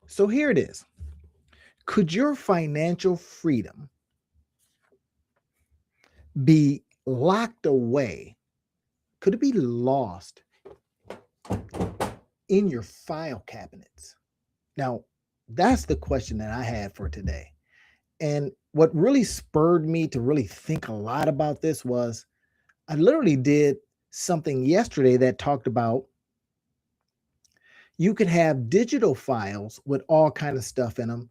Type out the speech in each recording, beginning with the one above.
So here it is. Could your financial freedom be locked away? Could it be lost in your file cabinets? Now, that's the question that I had for today. And what really spurred me to really think a lot about this was I literally did something yesterday that talked about you could have digital files with all kind of stuff in them,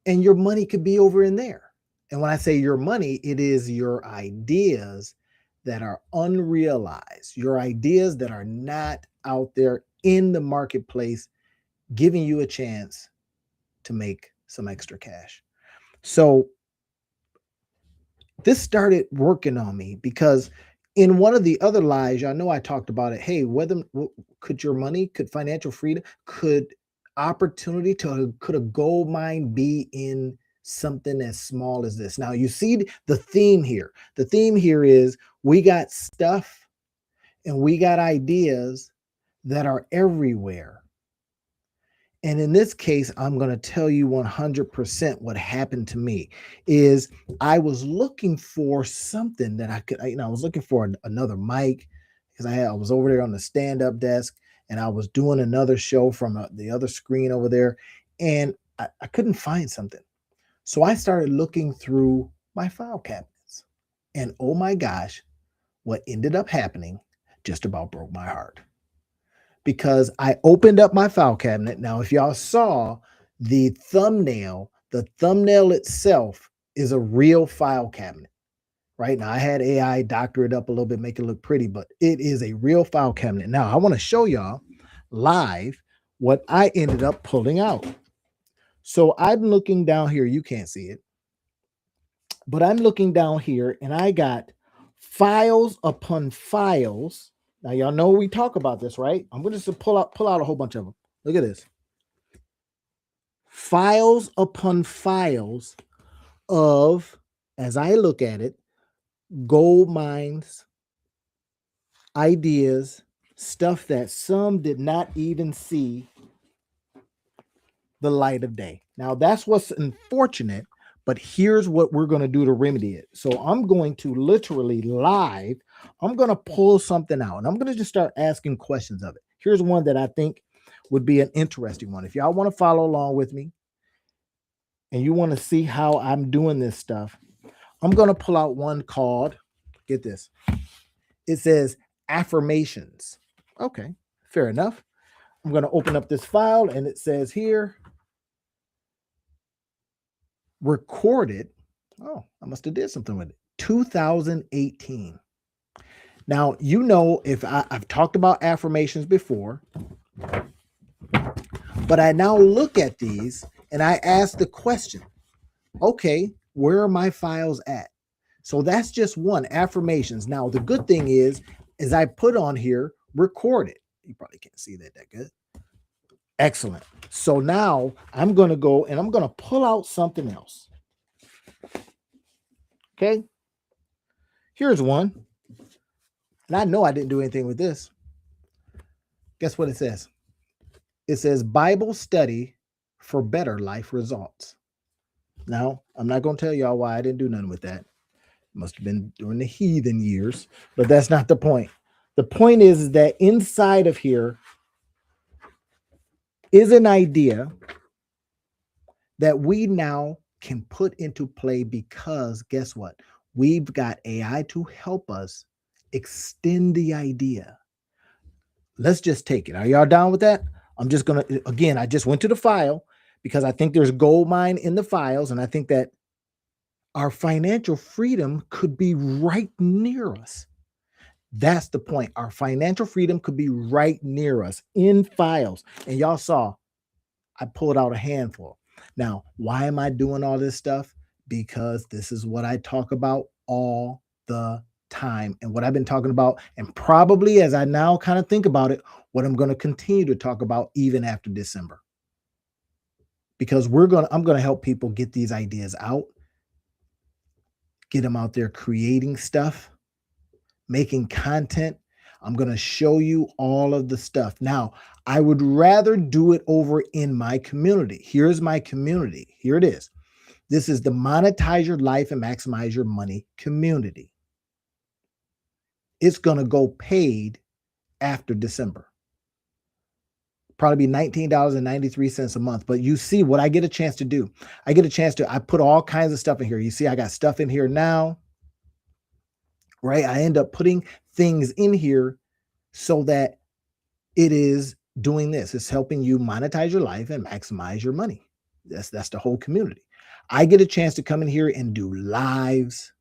and your money could be over in there. And when I say your money, it is your ideas that are unrealized, your ideas that are not out there in the marketplace giving you a chance to make some extra cash. So this started working on me because in one of the other lies, I know I talked about it. Hey, whether could your money, could financial freedom, could opportunity to could a gold mine be in something as small as this? Now you see the theme here. The theme here is we got stuff and we got ideas that are everywhere. And in this case, I'm going to tell you 100% what happened to me is I was looking for something that I could, I was looking for another mic because I was over there on the stand up desk and I was doing another show from the other screen over there. And I couldn't find something. So I started looking through my file cabinets. And oh my gosh, what ended up happening just about broke my heart because I opened up my file cabinet. Now, if y'all saw the thumbnail itself is a real file cabinet, right? Now, I had AI doctor it up a little bit, make it look pretty, but it is a real file cabinet. Now, I want to show y'all live what I ended up pulling out. So I'm looking down here. You can't see it, but I'm looking down here and I got files upon files. Now y'all know we talk about this, right? I'm going to just pull out a whole bunch of them. Look at this. Files upon files of, as I look at it, gold mines, ideas, stuff that some did not even see the light of day. Now that's what's unfortunate, but here's what we're going to do to remedy it. So I'm going to literally live, I'm going to pull something out and I'm going to just start asking questions of it. Here's one that I think would be an interesting one. If y'all want to follow along with me and you want to see how I'm doing this stuff, I'm going to pull out one called, get this, it says affirmations. Okay, fair enough. I'm going to open up this file and it says here, recorded. Oh, I must have did something with it. 2018. Now, you know, if I've talked about affirmations before, but I now look at these and I ask the question, okay, where are my files at? So that's just one, affirmations. Now, the good thing is I put on here recorded. You probably can't see that good. Excellent. So now I'm going to go and I'm going to pull out something else. Okay. Here's one. And I know I didn't do anything with this. Guess what it says? It says Bible study for better life results. Now, I'm not going to tell y'all why I didn't do nothing with that. It must have been during the heathen years, but that's not the point. The point is that inside of here is an idea that we now can put into play because guess what? We've got AI to help us extend the idea. Let's just take it. Are y'all down with that? I'm just going to, again, I just went to the file because I think there's gold mine in the files. And I think that our financial freedom could be right near us. That's the point. Our financial freedom could be right near us in files. And y'all saw, I pulled out a handful. Now, why am I doing all this stuff? Because this is what I talk about all the time and what I've been talking about. And probably as I now kind of think about it, what I'm going to continue to talk about even after December. Because I'm going to help people get these ideas out, get them out there creating stuff, making content. I'm going to show you all of the stuff. Now, I would rather do it over in my community. Here's my community. Here it is. This is the Monetize Your Life and Maximize Your Money community. It's going to go paid after December. Probably be $19.93 a month. But you see what I get a chance to do. I put all kinds of stuff in here. You see, I got stuff in here now, right? I end up putting things in here so that it is doing this. It's helping you monetize your life and maximize your money. That's the whole community. I get a chance to come in here and do lives.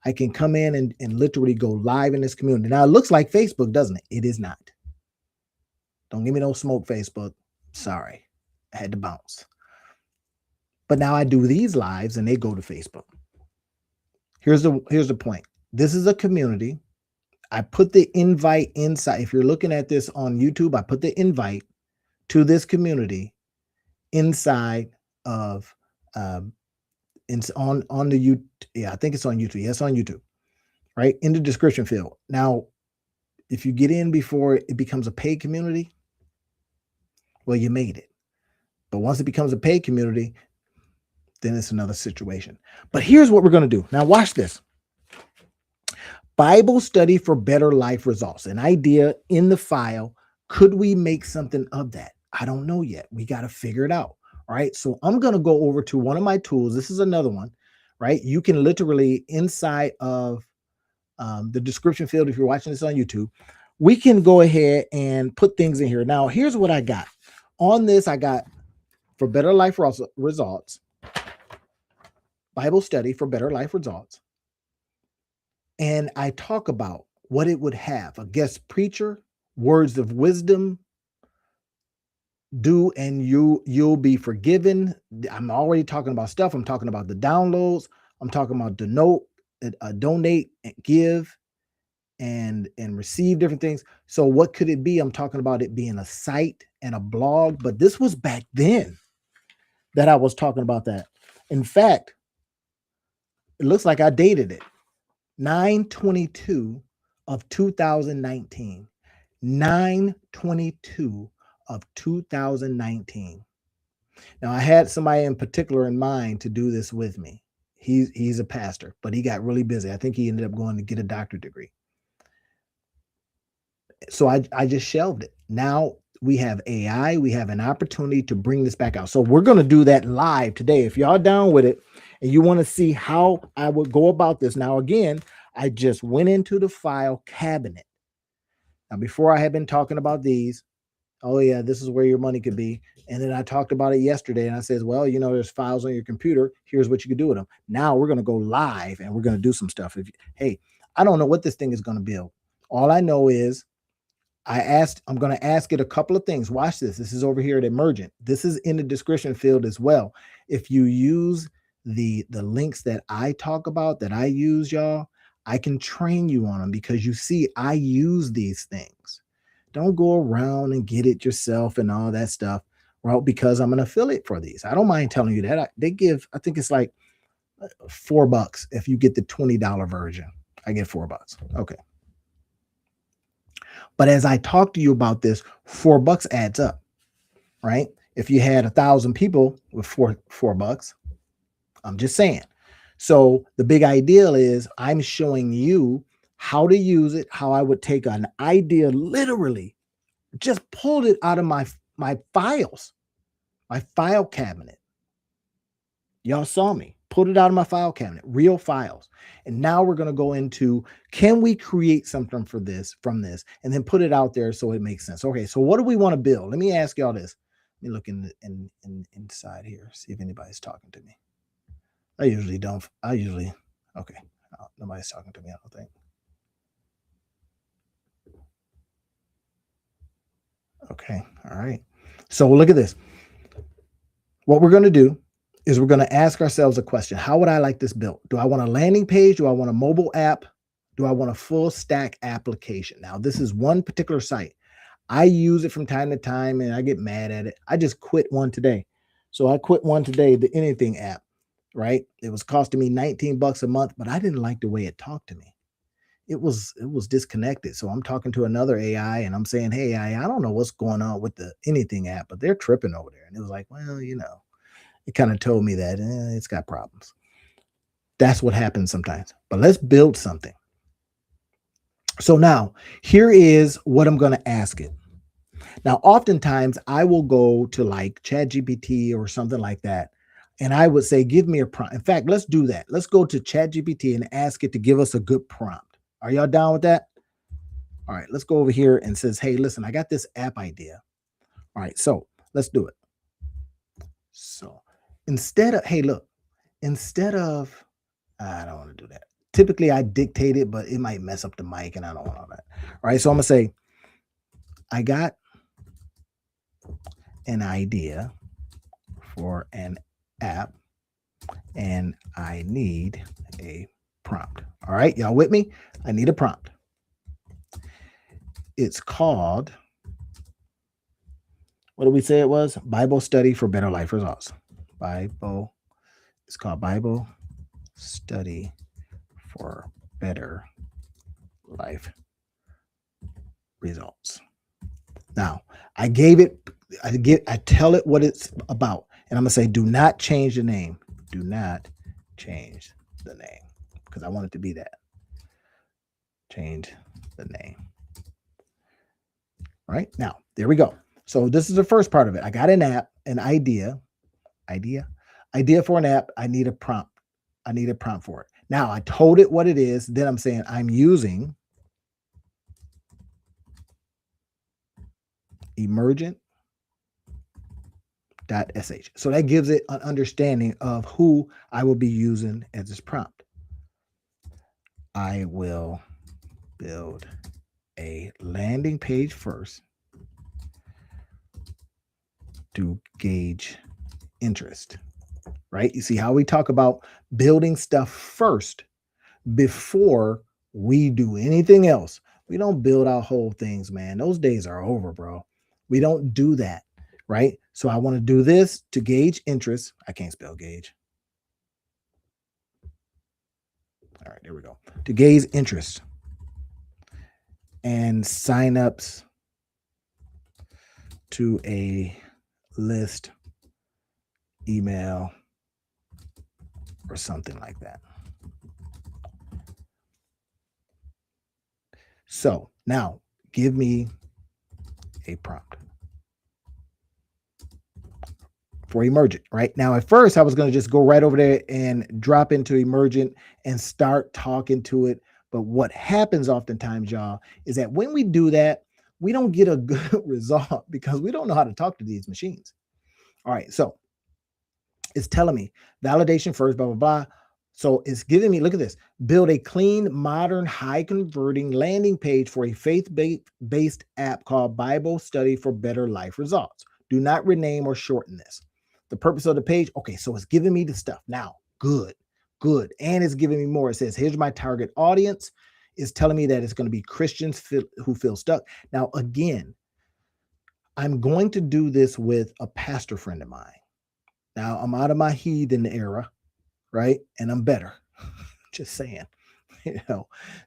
I can come in and literally go live in this community. Now, it looks like Facebook, doesn't it? It is not. Don't give me no smoke, Facebook. Sorry, I had to bounce. But now I do these lives and they go to Facebook. Here's the point. This is a community. I put the invite inside. If you're looking at this on YouTube, I put the invite to this community inside of it's on the YouTube. Yeah, I think it's on YouTube. Yes, on YouTube, right? In the description field. Now, if you get in before it becomes a paid community, well, you made it. But once it becomes a paid community, then it's another situation. But here's what we're going to do. Now, watch this. Bible study for better life results. An idea in the file. Could we make something of that? I don't know yet. We got to figure it out. All right. So I'm going to go over to one of my tools. This is another one, right? You can literally inside of the description field, if you're watching this on YouTube, we can go ahead and put things in here. Now, here's what I got. On this, I got for better life results, Bible study for better life results. And I talk about what it would have: a guest preacher, words of wisdom, do and you'll be forgiven. I'm already talking about stuff. I'm talking about the downloads. I'm talking about donate and give and receive different things. So what could it be? I'm talking about it being a site and a blog, but this was back then that I was talking about that. In fact, it looks like I dated it. 9/22 of 2019. 9/22 of 2019. Now, I had somebody in particular in mind to do this with me. He's a pastor, but he got really busy. I think he ended up going to get a doctorate degree. So I just shelved it. Now we have AI. We have an opportunity to bring this back out. So we're going to do that live today. If y'all down with it and you want to see how I would go about this. Now, again, I just went into the file cabinet. Now, before I had been talking about these, oh yeah, this is where your money could be. And then I talked about it yesterday and I said, well, there's files on your computer. Here's what you can do with them. Now we're going to go live and we're going to do some stuff. Hey, I don't know what this thing is going to build. All I know is I'm going to ask it a couple of things. Watch this. This is over here at Emergent. This is in the description field as well. If you use the links that I talk about, that I use, y'all, I can train you on them because you see, I use these things. Don't go around and get it yourself and all that stuff. Well, because I'm an affiliate for these. I don't mind telling you that. They give, I think it's like $4 if you get the $20 version. I get $4. Okay. But as I talk to you about this, $4 adds up, right? If you had 1,000 people with $4, I'm just saying. So the big ideal is I'm showing you how to use it, how I would take an idea, literally just pulled it out of my files, my file cabinet. Y'all saw me pulled it out of my file cabinet, real files. And now we're going to go into, can we create something from this, and then put it out there so it makes sense? Okay, so what do we want to build? Let me ask y'all this. Let me look inside here, see if anybody's talking to me. I usually don't. Okay. No, nobody's talking to me, I don't think. Okay. All right. So look at this. What we're going to do is we're going to ask ourselves a question. How would I like this built? Do I want a landing page? Do I want a mobile app? Do I want a full stack application? Now, this is one particular site. I use it from time to time and I get mad at it. I just quit one today. So I quit one today, the Anything app, right? It was costing me $19 a month, but I didn't like the way it talked to me. it was disconnected. So I'm talking to another AI and I'm saying, hey, I don't know what's going on with the anything app, but they're tripping over there. And it was like, well, it kind of told me that it's got problems. That's what happens sometimes. But let's build something. So now here is what I'm going to ask it. Now, oftentimes I will go to like ChatGPT or something like that, and I would say, give me a prompt. In fact, let's do that. Let's go to ChatGPT and ask it to give us a good prompt. Are y'all down with that? All right, let's go over here and says, hey, listen, I got this app idea. All right, so let's do it. So instead of, hey, look, instead of, I don't want to do that. Typically I dictate it, but it might mess up the mic and I don't want all that. All right, so I'm gonna say, I got an idea for an app and I need a prompt. All right, y'all with me? I need a prompt. It's called, what did we say it was? Bible Study for Better Life Results. It's called Bible Study for Better Life Results. Now, I tell it what it's about. And I'm going to say, do not change the name. Do not change the name because I want it to be that. Change the name. All right. Now, there we go. So this is the first part of it. I got an app, an idea for an app. I need a prompt. I need a prompt for it. Now, I told it what it is. Then I'm saying I'm using emergent.sh. So that gives it an understanding of who I will be using as this prompt. I will build a landing page first to gauge interest, right? You see how we talk about building stuff first before we do anything else. We don't build our whole things, man. Those days are over, bro. We don't do that, right? So I want to do this to gauge interest. I can't spell gauge. All right, there we go. To gauge interest and signups to a list, email, or something like that. So now give me a prompt for Emergent. Right now, at first I was going to just go right over there and drop into Emergent and start talking to it. But what happens oftentimes, y'all, is that when we do that, we don't get a good result because we don't know how to talk to these machines. All right, so it's telling me validation first, blah, blah, blah. So it's giving me, look at this, build a clean, modern, high converting landing page for a faith-based app called Bible Study for Better Life Results. Do not rename or shorten this. The purpose of the page, okay, so it's giving me the stuff. Now, good. And it's giving me more. It says, here's my target audience. It's telling me that it's going to be Christians who feel stuck. Now, again, I'm going to do this with a pastor friend of mine. Now, I'm out of my heathen era, right? And I'm better. Just saying.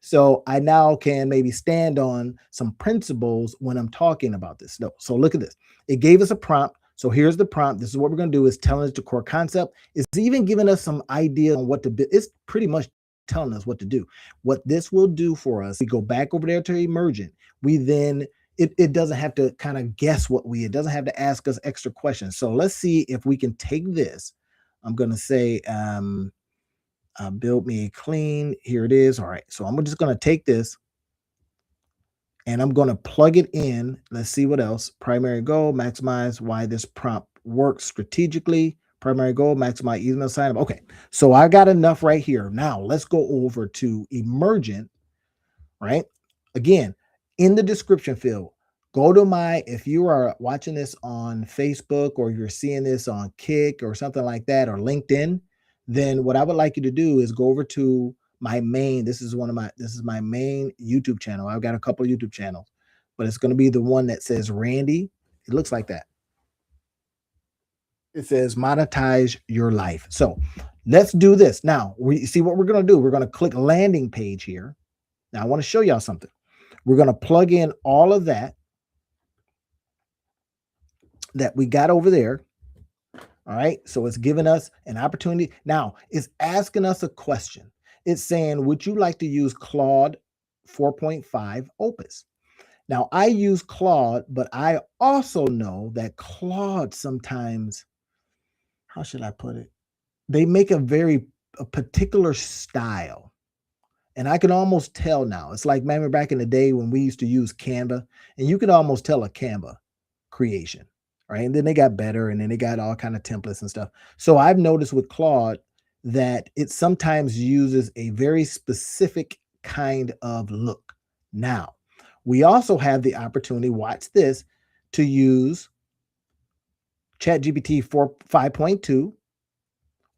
So I now can maybe stand on some principles when I'm talking about this. No, so look at this. It gave us a prompt. So here's the prompt. This is what we're going to do, is telling us the core concept. It's even giving us some idea on what to do. It's pretty much telling us what to do. What this will do for us, we go back over there to Emergent. We then, it doesn't have to kind of guess it doesn't have to ask us extra questions. So let's see if we can take this. I'm going to say, build me a clean. Here it is. All right. So I'm just going to take this and I'm going to plug it in. Let's see what else. Primary goal, maximize why this prompt works strategically. Primary goal, maximize email sign up. Okay. So I got enough right here. Now let's go over to Emergent, right? Again, in the description field, go to if you are watching this on Facebook or you're seeing this on Kick or something like that, or LinkedIn, then what I would like you to do is go over to my main, this is my main YouTube channel. I've got a couple of YouTube channels, but it's going to be the one that says Randy. It looks like that. It says monetize your life. So let's do this. Now, we see what we're going to do. We're going to click landing page here. Now I want to show y'all something. We're going to plug in all of that we got over there. All right. So it's giving us an opportunity. Now it's asking us a question. It's saying, would you like to use Claude 4.5 Opus? Now I use Claude, but I also know that Claude sometimes, how should I put it? They make a particular style. And I can almost tell now. It's like, remember back in the day when we used to use Canva, and you could almost tell a Canva creation, right? And then they got better, and then they got all kind of templates and stuff. So I've noticed with Claude that it sometimes uses a very specific kind of look. Now, we also have the opportunity, watch this, to use ChatGPT 5.2,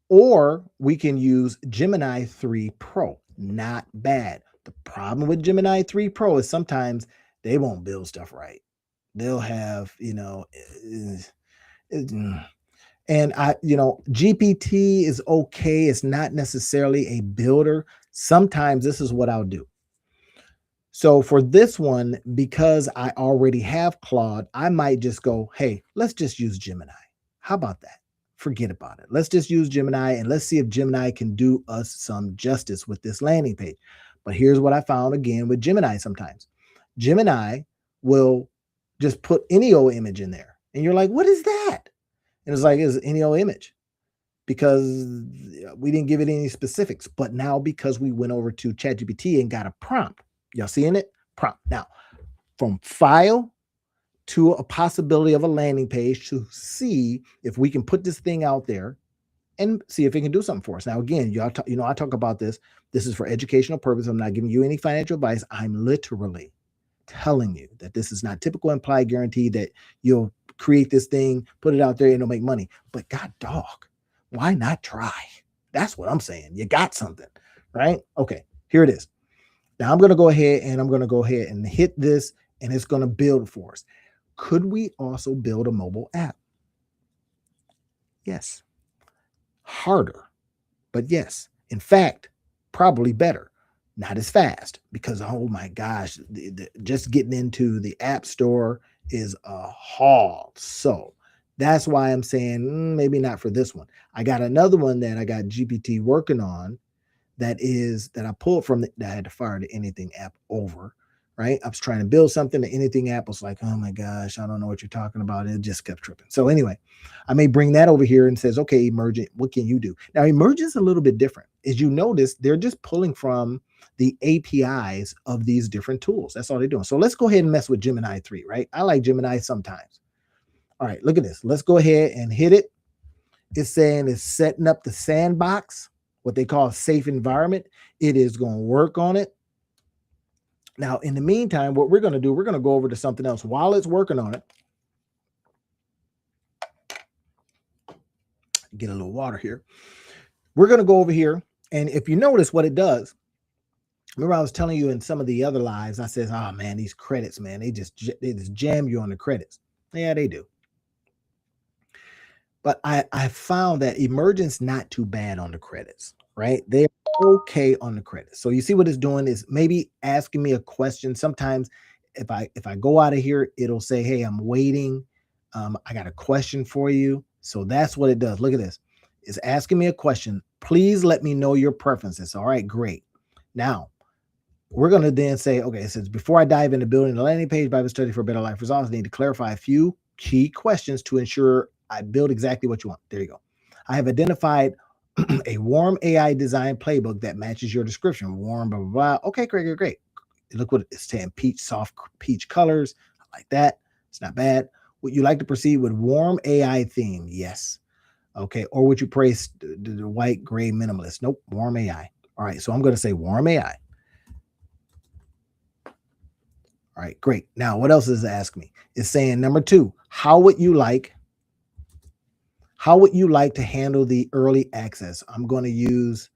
or we can use Gemini 3 Pro. Not bad. The problem with Gemini 3 Pro is sometimes they won't build stuff right. They'll have, and GPT is okay. It's not necessarily a builder. Sometimes this is what I'll do. So for this one, because I already have Claude, I might just go, hey, let's just use Gemini. How about that? Forget about it. Let's just use Gemini and let's see if Gemini can do us some justice with this landing page. But here's what I found again with Gemini sometimes. Gemini will just put any old image in there. And you're like, what is that? And it's like, it's any old image, because we didn't give it any specifics. But now because we went over to ChatGPT and got a prompt, y'all seeing it? Prompt. Now, from file to a possibility of a landing page to see if we can put this thing out there and see if it can do something for us. Now, again, y'all, I talk about this. This is for educational purpose. I'm not giving you any financial advice. I'm literally telling you that this is not typical implied guarantee that you'll create this thing, put it out there, and it'll make money. But God dog, why not try? That's what I'm saying. You got something, right? Okay, here it is. Now I'm going to go ahead and hit this, and it's going to build for us. Could we also build a mobile app? Yes. Harder, but yes. In fact, probably better. Not as fast, because, oh my gosh, just getting into the App Store is a haul. So that's why I'm saying maybe not for this one. I got another one that I got GPT working on that I pulled from that I had to fire the Anything app over. Right. I was trying to build something. The Anything app was like, oh my gosh, I don't know what you're talking about. It just kept tripping. So anyway, I may bring that over here and says, okay, Emergent, what can you do? Now, Emergent is a little bit different. As you notice, they're just pulling from the APIs of these different tools. That's all they're doing. So let's go ahead and mess with Gemini 3, right? I like Gemini sometimes. All right, look at this. Let's go ahead and hit it. It's saying it's setting up the sandbox, what they call a safe environment. It is going to work on it. Now, in the meantime, what we're going to do, we're going to go over to something else while it's working on it. Get a little water here. We're going to go over here. And if you notice what it does, remember I was telling you in some of the other lives, I said, oh man, these credits, man, they just jam you on the credits. Yeah, they do. But I found that Emergent's not too bad on the credits, right? They're okay on the credits. So you see what it's doing is maybe asking me a question. Sometimes if I go out of here, it'll say, hey, I'm waiting. I got a question for you. So that's what it does. Look at this. It's asking me a question. Please let me know your preferences. All right, great. Now, we're going to then say, okay, it says, before I dive into building the landing page Bible study for better life results, I need to clarify a few key questions to ensure I build exactly what you want. There you go. I have identified a warm AI design playbook that matches your description. Warm, blah, blah, blah. Okay, great. Look what it's saying. Peach, soft peach colors. I like that. It's not bad. Would you like to proceed with warm AI theme? Yes. Okay. Or would you praise the white, gray minimalist? Nope. Warm AI. All right. So I'm going to say warm AI. All right, great. Now, what else is it asking me? It's saying number 2, how would you like to handle the early access? I'm going to use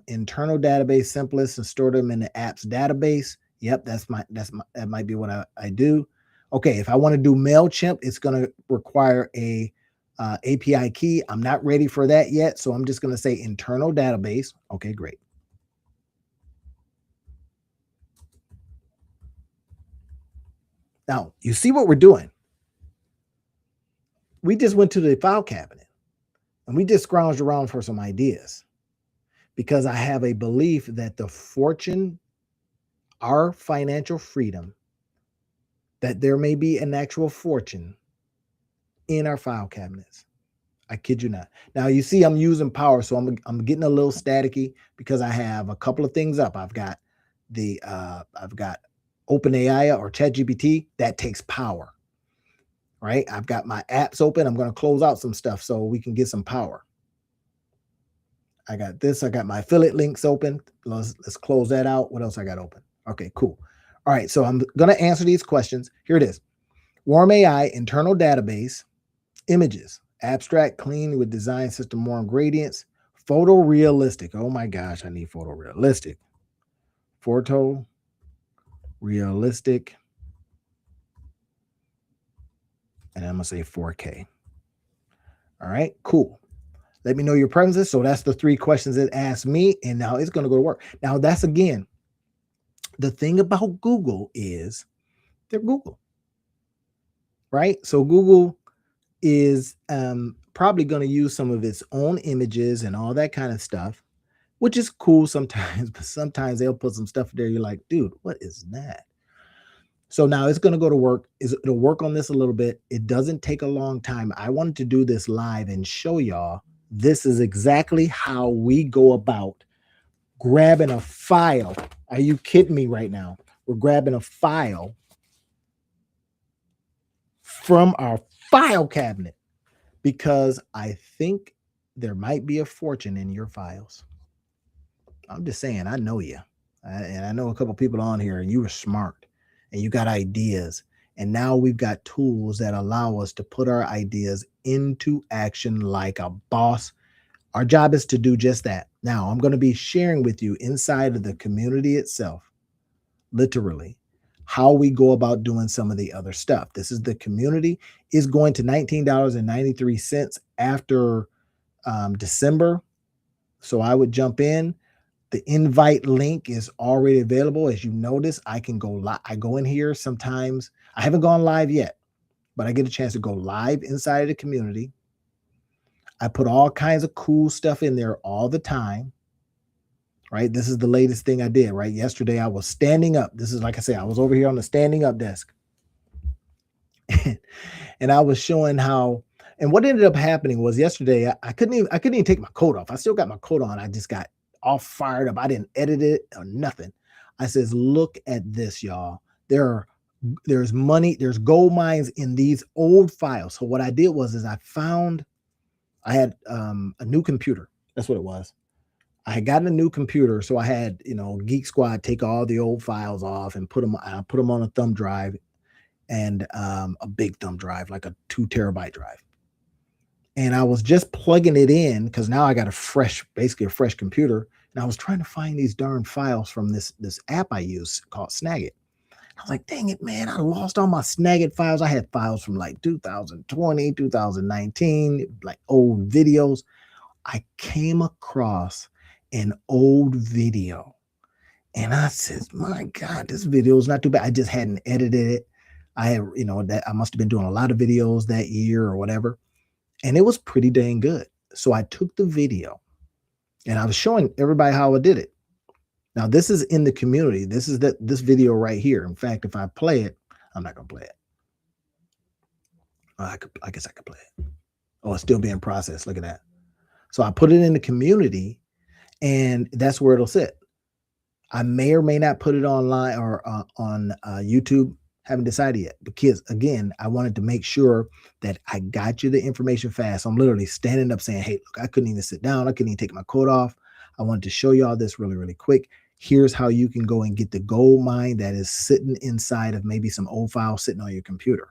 internal database simplest and store them in the apps database. Yep, that might be what I do. Okay, if I want to do MailChimp, it's going to require a API key. I'm not ready for that yet, so I'm just going to say internal database. Okay, great. Now, you see what we're doing. We just went to the file cabinet and we just scrounged around for some ideas because I have a belief that the fortune, our financial freedom, that there may be an actual fortune in our file cabinets. I kid you not. Now you see I'm using power, so I'm getting a little staticky because I have a couple of things up. I've got OpenAI or ChatGPT that takes power, right? I've got my apps open. I'm going to close out some stuff so we can get some power. I got this. I got my affiliate links open. Let's close that out. What else I got open? Okay, cool. All right, so I'm going to answer these questions. Here it is. Warm AI internal database, images, abstract, clean with design system, warm gradients, photorealistic. Oh my gosh, I need photorealistic. Photorealistic. And I'm going to say 4K. All right, cool. Let me know your preferences. So that's the 3 questions it asked me, and now it's going to go to work. Now that's, again, the thing about Google is they're Google, right? So Google is probably going to use some of its own images and all that kind of stuff, which is cool sometimes, but sometimes they'll put some stuff there. You're like, dude, what is that? So now it's going to go to work. It'll work on this a little bit. It doesn't take a long time. I wanted to do this live and show y'all this is exactly how we go about grabbing a file. Are you kidding me right now? We're grabbing a file from our file cabinet because I think there might be a fortune in your files. I'm just saying, I know you. And I know a couple people on here, and you were smart and you got ideas. And now we've got tools that allow us to put our ideas into action like a boss. Our job is to do just that. Now, I'm going to be sharing with you inside of the community itself, literally, how we go about doing some of the other stuff. This is the community is going to $19.93 after December. So I would jump in. The invite link is already available. As you notice, I can go live. I go in here sometimes. I haven't gone live yet, but I get a chance to go live inside of the community. I put all kinds of cool stuff in there all the time, right? This is the latest thing I did, right? Yesterday, I was standing up. This is, like I said, I was over here on the standing up desk. And I was showing how, and what ended up happening was yesterday, I couldn't even take my coat off. I still got my coat on. I just got all fired up. I didn't edit it or nothing. I says, look at this, y'all. There's money, there's gold mines in these old files. So what I did was I had a new computer. That's what it was. I had gotten a new computer. So I had, Geek Squad take all the old files off and put them on a thumb drive, and a big thumb drive, like a 2 terabyte drive. And I was just plugging it in because now I got basically a fresh computer. And I was trying to find these darn files from this app I use called Snagit. I was like, dang it, man, I lost all my Snagit files. I had files from like 2020, 2019, like old videos. I came across an old video and I said, my God, this video is not too bad. I just hadn't edited it. I had, that I must have been doing a lot of videos that year or whatever. And it was pretty dang good. So I took the video and I was showing everybody how I did it. Now, this is in the community. This is this video right here. In fact, if I play it, I'm not going to play it. I guess I could play it. Oh, it's still being processed. Look at that. So I put it in the community, and that's where it'll sit. I may or may not put it online or on YouTube. Haven't decided yet, because again, I wanted to make sure that I got you the information fast. I'm literally standing up saying, hey, look, I couldn't even sit down. I couldn't even take my coat off. I wanted to show you all this really, really quick. Here's how you can go and get the gold mine that is sitting inside of maybe some old files sitting on your computer.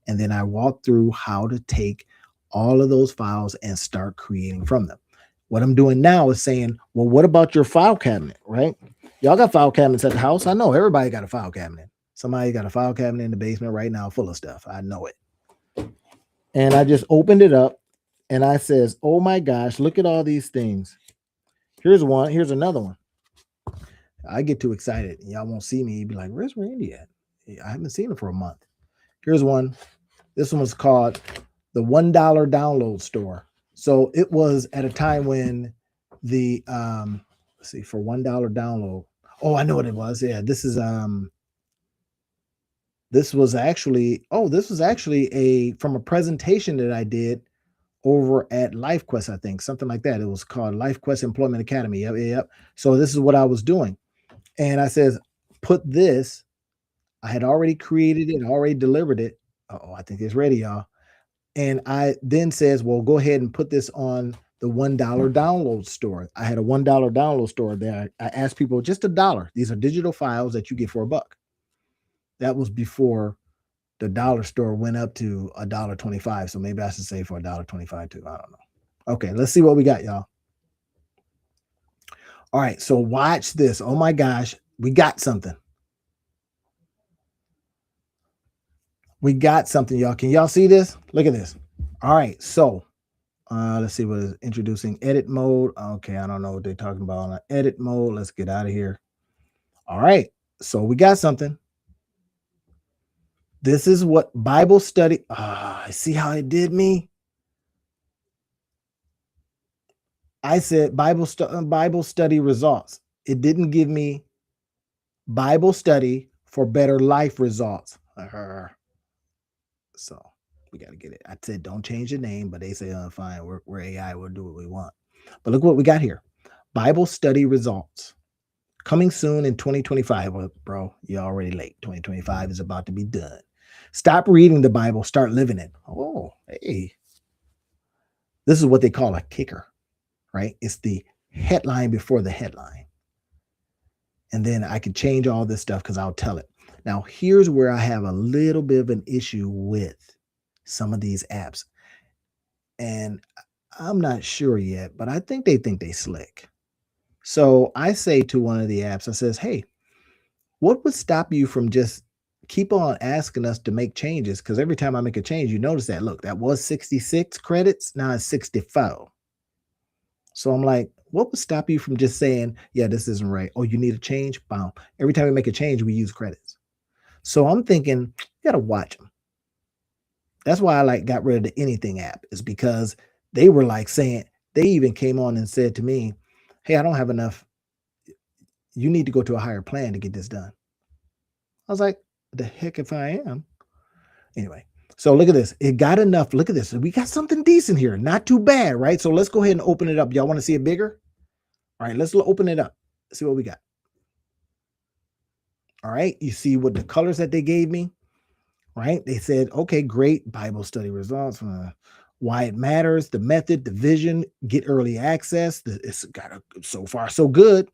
And then I walk through how to take all of those files and start creating from them. What I'm doing now is saying, well, what about your file cabinet, right? Y'all got file cabinets at the house. I know everybody got a file cabinet. Somebody got a file cabinet in the basement right now full of stuff. I know it. And I just opened it up and I says, oh my gosh, look at all these things. Here's one. Here's another one. I get too excited. Y'all won't see me. Be like, where's Randy at? I haven't seen it for a month. Here's one. This one was called the $1 download store. So it was at a time when the let's see, for $1 download. Oh, I know what it was. Yeah, this was actually a from a presentation that I did over at LifeQuest, I think, something like that. It was called LifeQuest Employment Academy. Yep, yep, yep. So this is what I was doing. And I says, put this. I had already created it, already delivered it. Oh, I think it's ready, y'all. And I then says, well, go ahead and put this on the $1 download store. I had a $1 download store there. I asked people just $1. These are digital files that you get for $1. That was before the dollar store went up to $1.25. So maybe I should say for $1.25 too. I don't know. Okay, let's see what we got, y'all. All right, so watch this. Oh my gosh, we got something. We got something, y'all. Can y'all see this? Look at this. All right, so let's see what is introducing edit mode. Okay, I don't know what they're talking about on edit mode. Let's get out of here. All right, so we got something. This is what Bible study. I see how it did me. I said Bible study results. It didn't give me Bible study for better life results. So we got to get it. I said don't change the name, but they say, fine, we're AI. We'll do what we want. But look what we got here. Bible study results. Coming soon in 2025. Well, bro, you're already late. 2025 is about to be done. Stop reading the Bible. Start living it. Oh, hey. This is what they call a kicker, right? It's the headline before the headline. And then I can change all this stuff because I'll tell it. Now, here's where I have a little bit of an issue with some of these apps. And I'm not sure yet, but I think they slick. So I say to one of the apps, I says, hey, what would stop you from just keep on asking us to make changes? Because every time I make a change, you notice that, look, that was 66 credits. Now it's 64. So I'm like, what would stop you from just saying, yeah, this isn't right? Oh, you need a change? Boom. Every time we make a change, we use credits. So I'm thinking, you got to watch them. That's why I got rid of the Anything app, is because they were saying, they even came on and said to me, hey, I don't have enough. You need to go to a higher plan to get this done. I was like, the heck if I am. Anyway, so look at this. It got enough. Look at this. We got something decent here. Not too bad, right? So let's go ahead and open it up. Y'all want to see it bigger? All right, let's open it up. See what we got. All right, you see what the colors that they gave me, right? They said, okay, great. Bible study results. Why it matters, the method, the vision, get early access. It's got so far so good.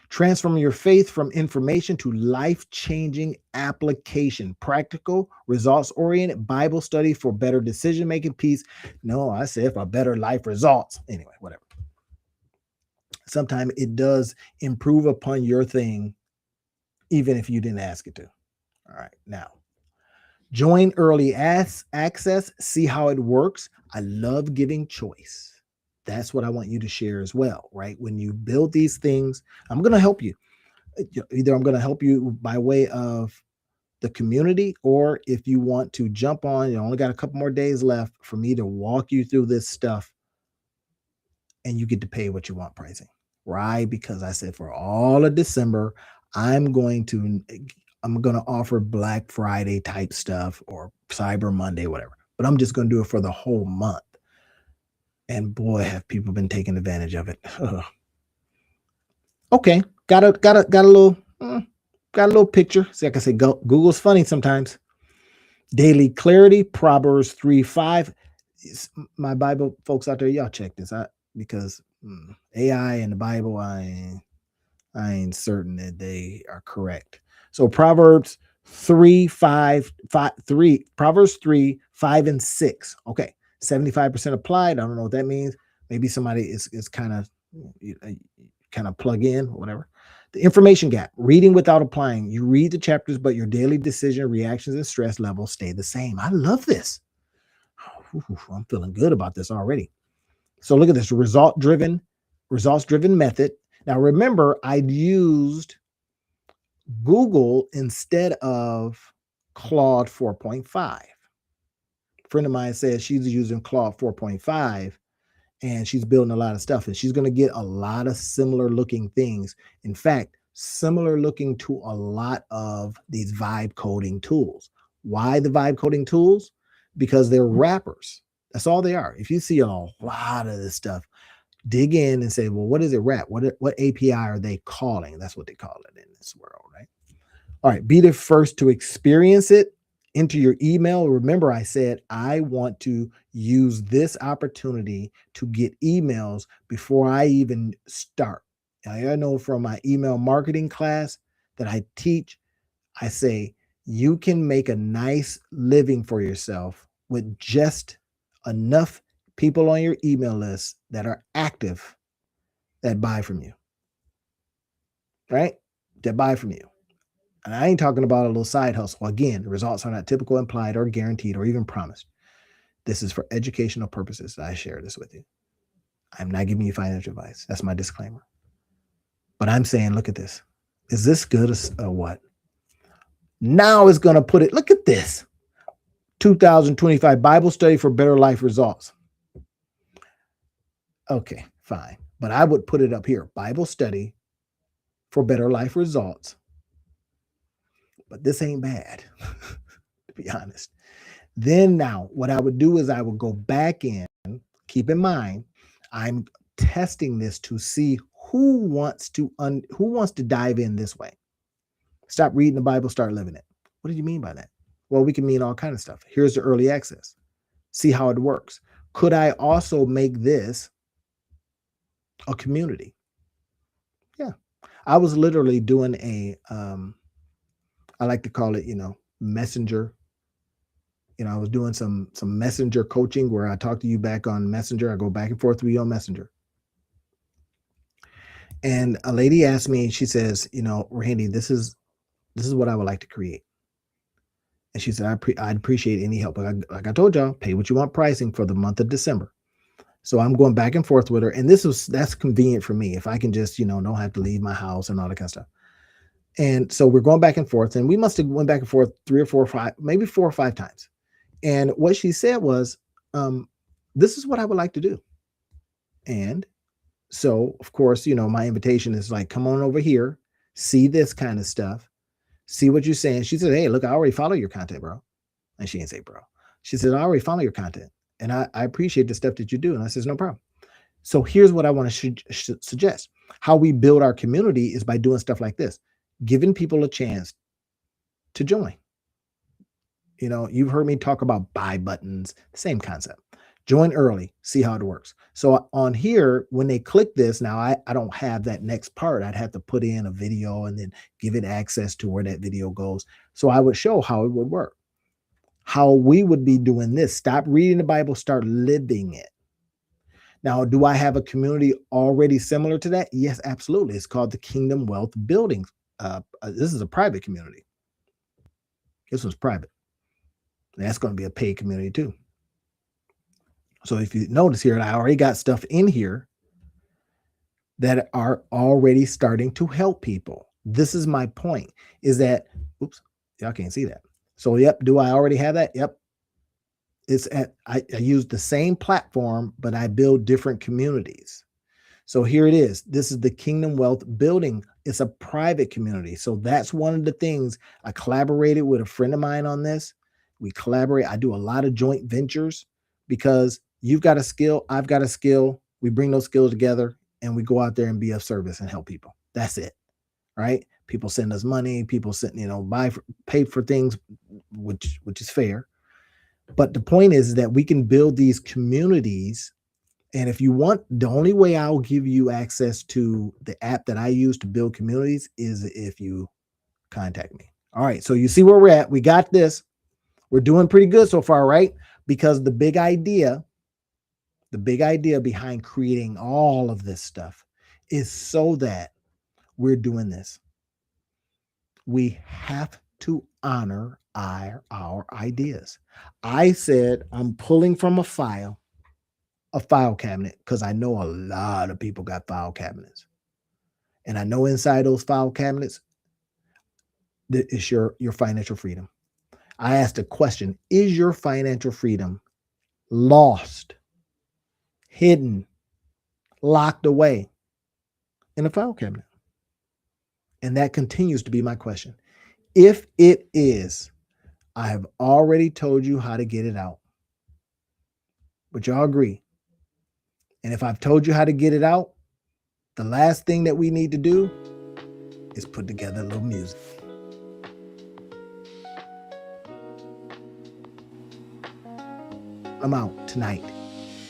Transform your faith from information to life-changing application. Practical, results-oriented Bible study for better decision-making, peace. No, I said for better life results. Anyway, whatever. Sometimes it does improve upon your thing, even if you didn't ask it to. All right, now. Join early access. See how it works. I love giving choice. That's what I want you to share as well, right? When you build these things, I'm going to help you. Either I'm going to help you by way of the community, or if you want to jump on, you only got a couple more days left for me to walk you through this stuff, and you get to pay what you want pricing, right? Because I said for all of December, I'm going to offer Black Friday type stuff or Cyber Monday, whatever, but I'm just going to do it for the whole month. And boy, have people been taking advantage of it. Okay, got a little picture. See, like I say, Google's funny sometimes. Daily clarity, Proverbs 3:5. My Bible folks out there, y'all check this out, because AI and the Bible, I ain't certain that they are correct. So Proverbs 3:5, Proverbs 3:5 and 6. Okay, 75% applied. I don't know what that means. Maybe somebody is kind of plug in, whatever. The information gap, reading without applying. You read the chapters, but your daily decision, reactions, and stress levels stay the same. I love this. I'm feeling good about this already. So look at this, results-driven method. Now remember, I used Google instead of Claude 4.5. A friend of mine says she's using Claude 4.5 and she's building a lot of stuff and she's going to get a lot of similar looking things. In fact, similar looking to a lot of these vibe coding tools. Why the vibe coding tools? Because they're wrappers. That's all they are. If you see a lot of this stuff, dig in and say, well, what is it wrap? What API are they calling? That's what they call it in this world, right? All right, be the first to experience it. Enter your email. Remember, I said I want to use this opportunity to get emails before I even start. I know from my email marketing class that I teach, I say you can make a nice living for yourself with just enough people on your email list that are active that buy from you, right? That buy from you. And I ain't talking about a little side hustle. Again, the results are not typical, implied, or guaranteed, or even promised. This is for educational purposes that I share this with you. I'm not giving you financial advice. That's my disclaimer. But I'm saying, look at this. Is this good or what? Now it's going to put it, look at this. 2025 Bible Study for Better Life Results. Okay, fine. But I would put it up here. Bible Study for Better Life Results. But this ain't bad, to be honest. Then now what I would do is I would go back in, keep in mind, I'm testing this to see who wants to dive in this way. Stop reading the Bible, start living it. What do you mean by that? Well, we can mean all kinds of stuff. Here's the early access. See how it works. Could I also make this a community? Yeah. I was literally doing I like to call it, messenger. I was doing some messenger coaching where I talk to you back on Messenger. I go back and forth with you on Messenger. And a lady asked me, she says, Randy, this is what I would like to create. And she said, I'd appreciate any help. Like I told y'all, pay what you want pricing for the month of December. So I'm going back and forth with her. And that's convenient for me. If I can just, don't have to leave my house and all that kind of stuff. And so we're going back and forth, and we must have went back and forth 3 or 4 or 5, maybe 4 or 5 times. And what she said was, this is what I would like to do. And so, of course, my invitation is like, come on over here, see this kind of stuff, see what you're saying. She said, hey, look, I already follow your content, bro. And she didn't say, bro. She said, I already follow your content. And I appreciate the stuff that you do. And I says, no problem. So here's what I want to suggest. How we build our community is by doing stuff like this, giving people a chance to join. You've heard me talk about buy buttons, same concept. Join early, see how it works. So on here, when they click this, now I don't have that next part. I'd have to put in a video and then give it access to where that video goes. So I would show how it would work, how we would be doing this. Stop reading the Bible, start living it. Now, do I have a community already similar to that? Yes, absolutely. It's called the Kingdom Wealth Building. This is a private community. This was private. That's going to be a paid community too. So if you notice here, I already got stuff in here that are already starting to help people. This is my point, is that, oops, y'all can't see that. So, yep, do I already have that? Yep. I use the same platform, but I build different communities. So here it is. This is the Kingdom Wealth Building. It's a private community. So that's one of the things. I collaborated with a friend of mine on this. We collaborate. I do a lot of joint ventures because you've got a skill, I've got a skill. We bring those skills together and we go out there and be of service and help people. That's it, right? People send us money. People send, pay for things, which is fair. But the point is that we can build these communities. And if you want, the only way I'll give you access to the app that I use to build communities is if you contact me. All right. So you see where we're at. We got this. We're doing pretty good so far, right? Because the big idea behind creating all of this stuff is so that we're doing this. We have to honor our ideas. I said I'm pulling from a file cabinet because I know a lot of people got file cabinets. And I know inside those file cabinets, It's your financial freedom. I asked a question: is your financial freedom lost, hidden, locked away in a file cabinet? And that continues to be my question. If it is, I have already told you how to get it out. But y'all agree. And if I've told you how to get it out, the last thing that we need to do is put together a little music. I'm out tonight.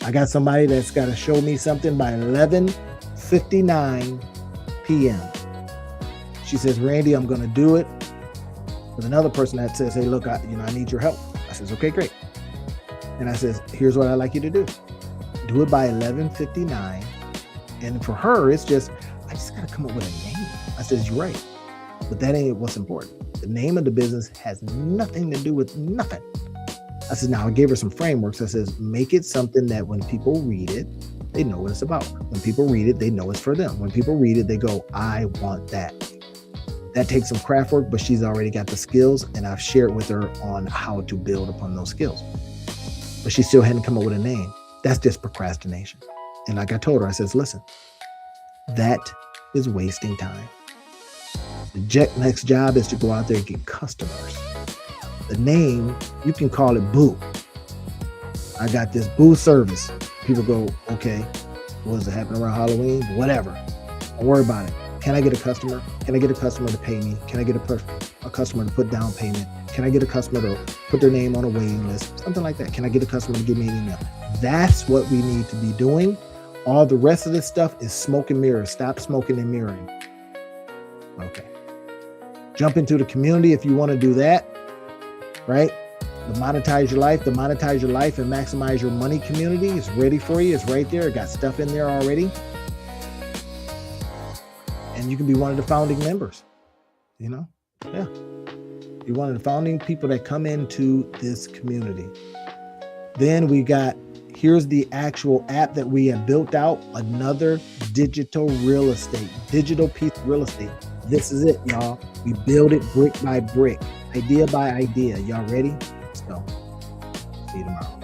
I got somebody that's got to show me something by 11:59 p.m. She says, Randy, I'm going to do it. With another person that says, hey, look, I need your help. I says, okay, great. And I says, here's what I'd like you to do. Do it by 11:59. And for her, it's just, I just got to come up with a name. I says, you're right. But that ain't what's important. The name of the business has nothing to do with nothing. I said, now I gave her some frameworks. I says, make it something that when people read it, they know what it's about. When people read it, they know it's for them. When people read it, they go, I want that. That takes some craft work, but she's already got the skills, and I've shared with her on how to build upon those skills. But she still hadn't come up with a name. That's just procrastination. And like I told her, I says, listen, that is wasting time. The next job is to go out there and get customers. The name, you can call it Boo. I got this Boo service. People go, okay, what does it happen around Halloween? Whatever. Don't worry about it. Can I get a customer? Can I get a customer to pay me? Can I get a customer to put down payment? Can I get a customer to put their name on a waiting list? Something like that. Can I get a customer to give me an email? That's what we need to be doing. All the rest of this stuff is smoke and mirrors. Stop smoking and mirroring. Okay. Jump into the community if you want to do that. Right? The Monetize Your Life and Maximize Your Money community is ready for you. It's right there. It got stuff in there already. And you can be one of the founding members. Yeah. You're one of the founding people that come into this community. Then we got, here's the actual app that we have built out, another digital piece of real estate. This is it, y'all. We build it brick by brick, idea by idea. Y'all ready? Let's go. See you tomorrow.